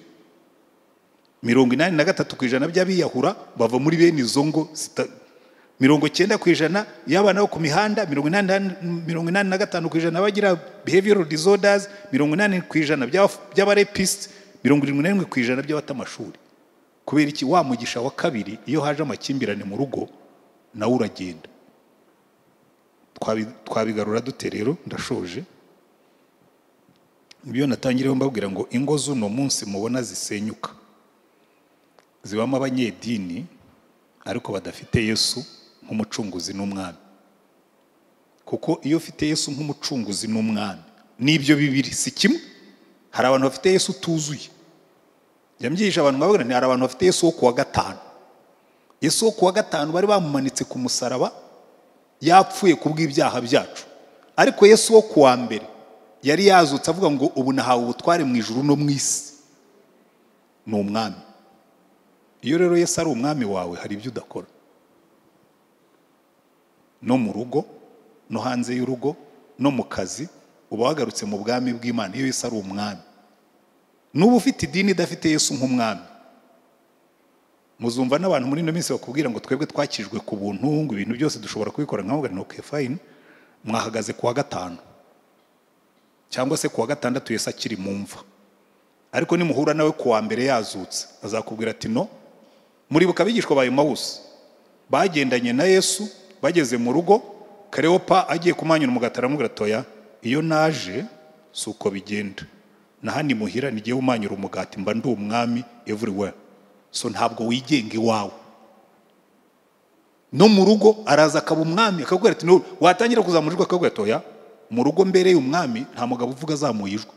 83% by'abiyahura bava muri bene izo ngo 90% y'abana bo ku mihanda, 85% bagira behavioral disorders, 80% by'abarepist, 71% by'abata amashuri. Kubera iki? Wa mugisha wa kabiri iyo haje amakimbirane mu rugo nawe uragenda. Twabigarura dute rero? Ndashoje. Ibyo natangireho mbabwira ngo ingo z'uno munsi mubona zisenyuka zibamo abanyedini ariko badafite Yesu nk'umucunguzi n'umwami. Kuko iyo ufite Yesu nk'umucunguzi n'umwami n'ibyo bibiri si kimwe. Hari abantu bafite Yesu tuzuye. Yambyisha abantu babwira ni hari abantu bafite Yesu wo kuwa gatanu. Yesu wo kuwa gatanu bari bamumanitse ku musaraba yapfuye kubw'ibyaha byacu. Ariko Yesu wo kuwa mbere yari yazutse avuga ngo ubu nahawe ubutware mu ijuru no mu isi. Ni umwami. Iyo rero Yesu ari umwami wawe hari ibyo udakora. No mu rugo, no hanze y'urugo, no mu kazi uba wagarutse mu bwami bw'Imana. Iyo Yesu ari umwami. Nuba ufite idini idafite Yesu nk'umwami, muzumva n'abantu muri ino minsi bakubwira ngo twebwe twakijwe ku buntu, ngo ibintu byose dushobora kubikora. Nkavuga nti okay fine, mwahagaze kuwa gatanu cyangwa se kuwa gatandatu Yesu akiri mu mva. Ariko nimuhura nawe kuwa mbere yazutse azakubwira ati no. Muribuka abigishwa ba Emawusi bagendanye na Yesu, bageze mu rugo Kareopa agiye kumanyura umugati aramubwira toya, iyo naje suko bigenda. Nahani muhira nigiye umanyura umugati mba ndi umwami everywhere. So ntabwo wigenga iwawe. No mu rugo araza akaba umwami akabwira ati no, watangira kuzamurirwa akabwira toya, mu rugo mbere y'umwami nta mugabo uvuga azamuyijwe.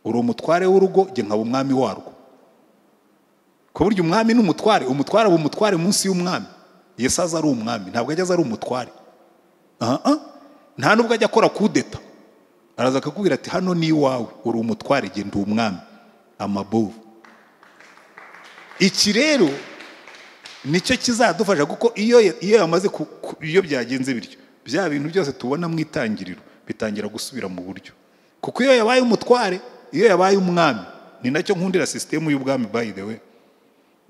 Uri umutware w'urugo, je nkaba umwami warwo. Ko buryo umwami n'umutware, umutware aba umutware munsi y'umwami. Yesu aza ari umwami, ntabwo ajya ari umutware. Nta nubwo ajya akora kudeta. Araza akakubwira ati hano ni iwawe, uri umutware, je ndi umwami. Amabuvu. Iki rero nicyo kizadufasha, kuko iyo yamaze iyo byagenze bityo, bya bintu byose tubona mu itangiriro bitangira gusubira mu buryo. Kuko iyo yabaye umutware, iyo yabaye umwami, ni nacyo nkundira system y'ubwami by the way.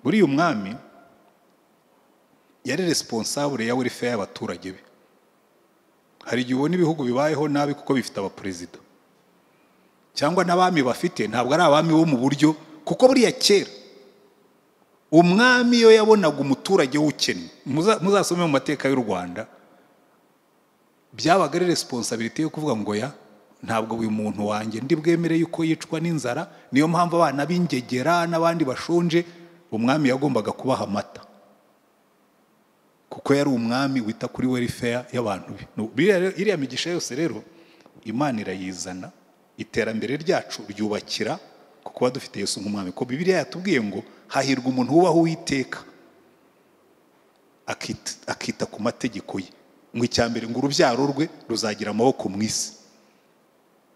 Buri umwami yari responsable ya welfare y'abaturage be. Hari igihe ubona ibihugu bibayeho nabi kuko bifite abaperezida, cyangwa n'abami bafite ntabwo ari abami bo mu buryo. Kuko buriya kera umwami iyo yabonaga umuturage w'ukennye, muzasome mu mateka y'u Rwanda, byabaga ari responsibility yo kuvuga ngo ya ntabwo uyu muntu wanjye ndi bwemere yuko yicwa n'inzara. Niyo mpamvu abana b'ingegera n'abandi bashonje umwami yagombaga kubaha amata, kuko yari umwami wita kuri welfare y'abantu be. Iriya migisha yose rero Imana irayizana, iterambere ryacu ryubakira kuko badufite Yesu nk'umwami. Ko Bibiliya yatubwiye ngo hahirwa umuntu wubaho Uwiteka akita ku mategeko ye. Ngo icyambere ngo urubyaro rwe ruzagira amaboko mu isi.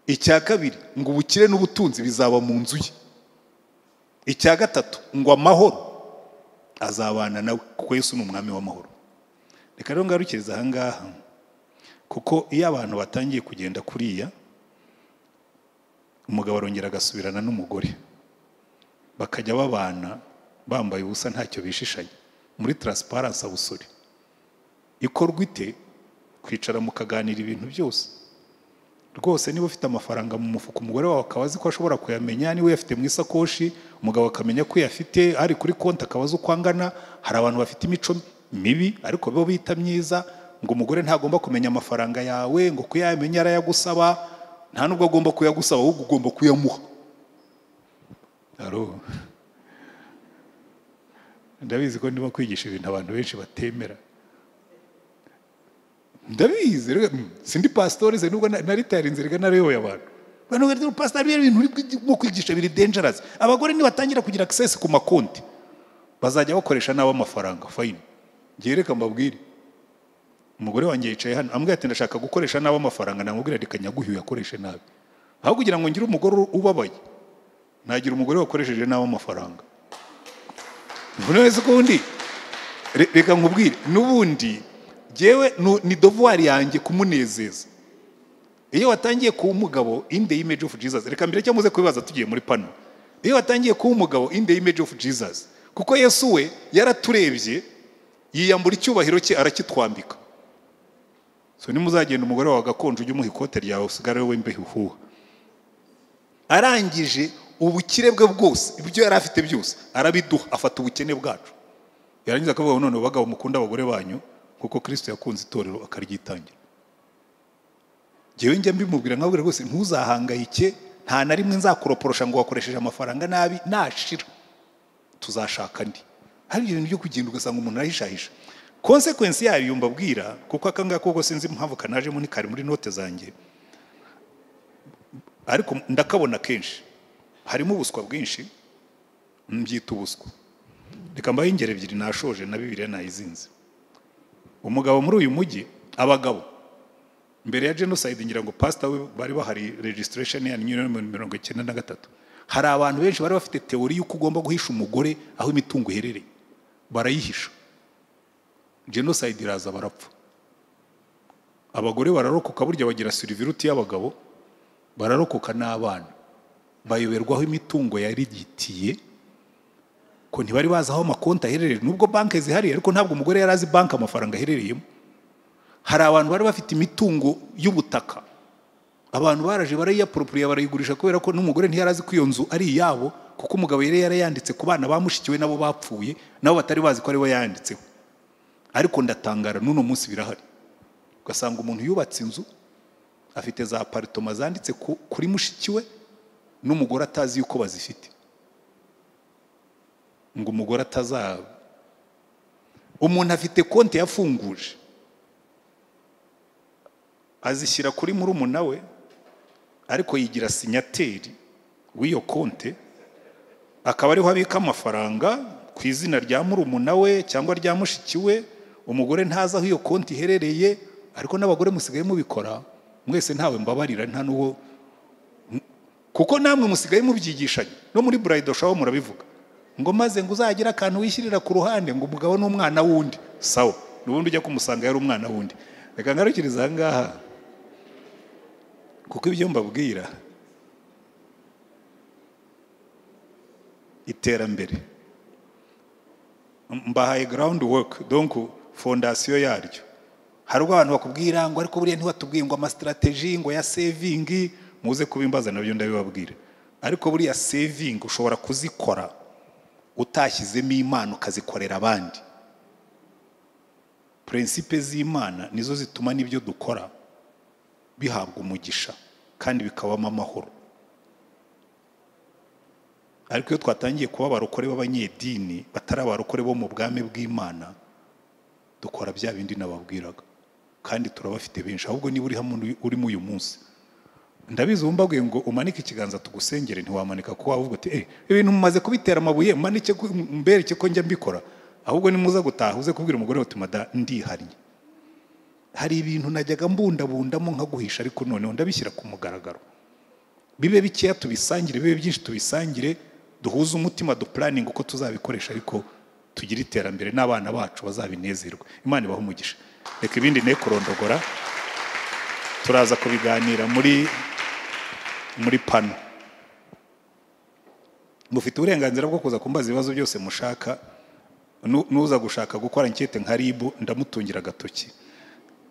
Icya kabiri ngo ubukire n'ubutunzi bizaba mu nzu ye. Icya gatatu ngo amahoro azabana nawe, kuko Yesu ni umwami w'amahoro. Reka rero ngarukiriza aha ngaha, kuko iyo abantu batangiye kugenda kuriya, umugabo arongera agasubirana n'umugore, bakajya babana bambaye ubusa ntacyo bishishanye muri transparence abusore. Ikorwa ite? Kwicara mukaganira ibintu byose. Rwose niba ufite amafaranga mu mufuka, umugore wawe akaba azi ko ashobora kuyamenya, niba uyafite mu isakoshi umugabo akamenya ko uyafite, ari kuri konti akabaza uko angana. Hari abantu bafite imico mibi ariko bo bita myiza, ngo umugore ntagomba kumenya amafaranga yawe, ngo kuyamenya arayagusaba. Nta nubwo agomba kuyagusaba, ahubwo ugomba kuyamuha. Ndabizi ko ndimo kwigisha ibintu abantu benshi batemera. Ndabizi, sindi pastor ze nubwo naritarinze rega nareyoye abantu. Bano gari pastor biri ibintu byo kwigisha biri dangerous. Abagore ni batangira kugira access ku makonti, bazajya bakoresha nabo amafaranga. Fine. Ngereka mbabwire. Umugore wanjye yicaye hano ambwira ati ndashaka gukoresha nabo amafaranga, namubwira ati kanyaguhiye akoreshe nabi. Aho kugira ngo ngire umugore ubabaye, nagira umugore wakoresheje nabo amafaranga. None kundi reka nkubwire nubundi jewe ni devoir yanjye kumunezeza. Iyo watangiye kuba umugabo in the image of Jesus, reka mbere cyo muze kubibaza tugiye muri pano. Iyo watangiye kuba umugabo in the image of Jesus, kuko Yesu we yaraturebye yiyambura icyubahiro cye arakitwambika. So nimuzagenda umugore wawe gakonje ujye umuha ikote ryawe usigare we mbehuhuha. Arangije ubukire bwe bwose ibyo yari afite byose arabiduha, afata ubukene bwacu. Yarangiza akavuga none bagabo mukunda abagore banyu kuko Kristo yakunze itorero akaryitangira. Jewe njye mbimubwira nkabwira rwose ntuzahangayike, nta na rimwe nzakuroporosha ngo wakoresheje amafaranga nabi, nashira tuzashaka ndi. Hari ibintu byo kugenda ugasanga umuntu arahishahisha. Consequence yayo yumva bwira kuko akanga koko sinzi impamvu kanaje muri kare muri note zanjye. Ariko ndakabona kenshi harimo ubuswa bwinshi, mbyita ubuswa. Reka mbaye ingero ebyiri nashoje na Bibiliya nayizinze. Umugabo muri uyu mujyi, abagabo mbere ya genocide ngira ngo pastor we bari bahari registration ya 1993. Hari abantu benshi bari bafite teori y'uko ugomba guhisha umugore aho imitungo iherereye, barayihisha. Genocide iraza barapfa. Abagore bararokoka burya bagira surviruti y'abagabo, bararokoka n'abana. Bayoberwa aho imitungo yarigitiye ko ntibari bazi aho amakonti aherereye, nubwo banki zihari ariko ntabwo umugore yari azi banki amafaranga aherereyemo. Hari abantu bari bafite imitungo y'ubutaka, abantu baraje barayiappropriate barayigurisha kubera ko n'umugore ntiyari azi ko iyo nzu ari iyabo, kuko umugabo yari yarayanditse ku bana bamushikiwe nabo bapfuye, nabo batari bazi ko ari we yanditseho. Ariko ndatangara n'uno munsi birahari. Ugasanga umuntu yubatse inzu afite za apartment zanditse kuri mushikiwe n'umugore atazi yuko bazifite, ngo umugore atazaba. Umuntu afite konti yafunguje azishyira kuri murumuna we, ariko yigira sinyateri w'iyo konti, akaba ariho abika amafaranga ku izina rya murumuna we cyangwa rya mushikiwe. Umugore ntazi aho iyo konti iherereye, ariko n'abagore musigaye mubikora mwese ntawe mbabarira, nta nuwo, kuko namwe musigaye mubyigishanye no muri bridal shower murabivuga ngo maze ngo uzagira akantu wishyirira ku ruhande ngo umugabo n'umwana wundi. Sawa, n'ubundi ujya kumusanga yari umwana wundi. Reka ngarukiriza ngaha kuko ibyo mbabwira iterambere mbahaye ground work, donc fondation yaryo. Hari abantu bakubwira ngo ariko buriya ntiwatubwiye ngo ama strategy ngo ya saving, muze kubimbaza nabyo ndabibabwira. Ariko buriya saving ushobora kuzikora utashyizemo Imana ukazikorera abandi. Principe z'Imana nizo zituma nibyo dukora bihabwa umugisha kandi bikabamo amahoro. Ariko iyo twatangiye kuba abarokore b'abanyedini batari abarokore bo mu bwami bw'Imana, dukora bya bindi nababwiraga, kandi turabafite benshi. Ahubwo niba uri hamwe urimo uyu munsi, ndabizi umbabwiye ngo umanike ikiganza tugusengere, ntiwamanika kuko wavuga uti ibintu mumaze kubitera amabuye manike mbereke ko njya mbikora. Ahubwo nimuza gutaha uze kubwira umugore uti mada ndihariye, hari ibintu najyaga mbundabundamo nkaguhisha, ariko noneho ndabishyira ku mugaragaro. Bibe bikeya tubisangire, bibe byinshi tubisangire, duhuze umutima planning uko tuzabikoresha, ariko tugira iterambere n'abana bacu bazabinezerwa. Imana ibaho umugisha. Reka ibindi ne kurondogora turaza kubiganira muri pano. Mufite uburenganzira bwo kuza kumbaza ibibazo byose mushaka. Nuza gushaka gukora ankete nka RIB ndamutungira agatoki.